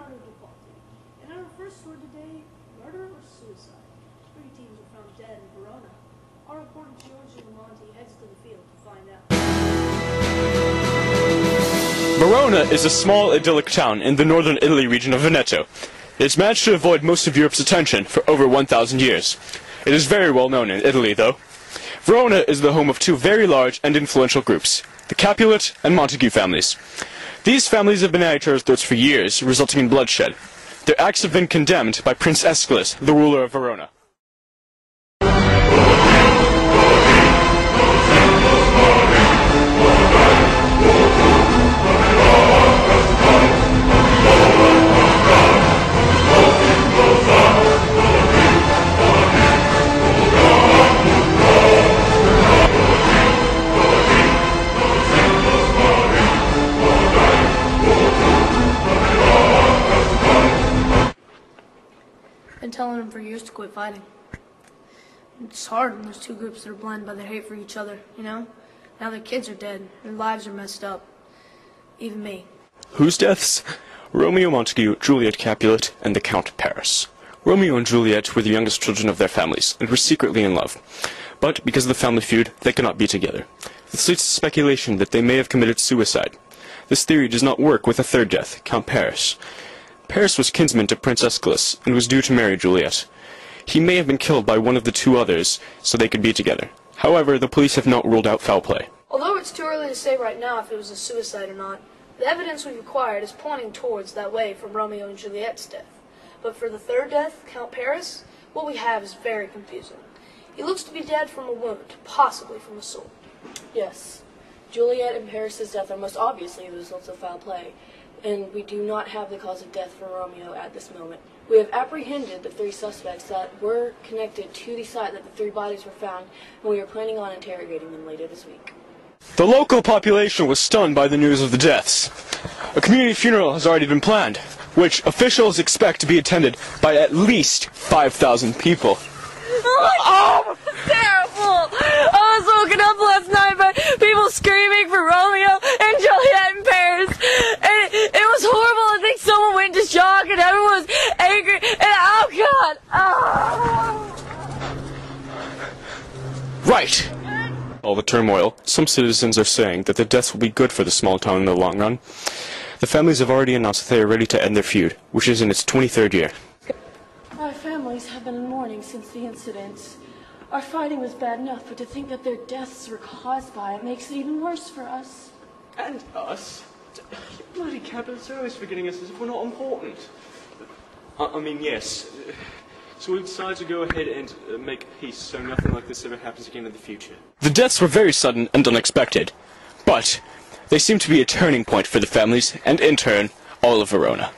Leonardo defaulted. And on our first story today, murder or suicide? 3 teens were found dead in Verona. Our reporter Giorgio Lamonti heads to the field to find out. Verona is a small, idyllic town in the northern Italy region of Veneto. It has managed to avoid most of Europe's attention for over 1,000 years. It is very well known in Italy, though. Verona is the home of 2 very large and influential groups, the Capulet and Montague families. These families have been at each other's throats for years, resulting in bloodshed. Their acts have been condemned by Prince Aeschylus, the ruler of Verona. Been telling them for years to quit fighting. It's hard when there's 2 groups that are blinded by their hate for each other, you know? Now their kids are dead, their lives are messed up. Even me. Whose deaths? Romeo Montague, Juliet Capulet, and the Count Paris. Romeo and Juliet were the youngest children of their families, and were secretly in love. But, because of the family feud, they could not be together. This leads to speculation that they may have committed suicide. This theory does not work with a third death, Count Paris. Paris was kinsman to Prince Aeschylus, and was due to marry Juliet. He may have been killed by one of the 2 others, so they could be together. However, the police have not ruled out foul play. Although it's too early to say right now if it was a suicide or not, the evidence we've acquired is pointing towards that way from Romeo and Juliet's death. But for the third death, Count Paris, what we have is very confusing. He looks to be dead from a wound, possibly from a sword. Yes. Juliet and Paris's death are most obviously the results of foul play, and we do not have the cause of death for Romeo at this moment. We have apprehended the 3 suspects that were connected to the site that the 3 bodies were found, and we are planning on interrogating them later this week. The local population was stunned by the news of the deaths. A community funeral has already been planned, which officials expect to be attended by at least 5,000 people. Oh, terrible! I was woken up last night by people screaming for Romeo and Juliet in Paris. And it was horrible. I think someone went into shock and everyone was angry. And oh God! Right! All the turmoil, some citizens are saying that the deaths will be good for the small town in the long run. The families have already announced that they are ready to end their feud, which is in its 23rd year. Our families have been in mourning since the incident. Our fighting was bad enough, but to think that their deaths were caused by it makes it even worse for us. And us? You bloody Capulets are always forgetting us as if we're not important. I mean, yes. So we decided to go ahead and make peace so nothing like this ever happens again in the future. The deaths were very sudden and unexpected, but they seem to be a turning point for the families and, in turn, all of Verona.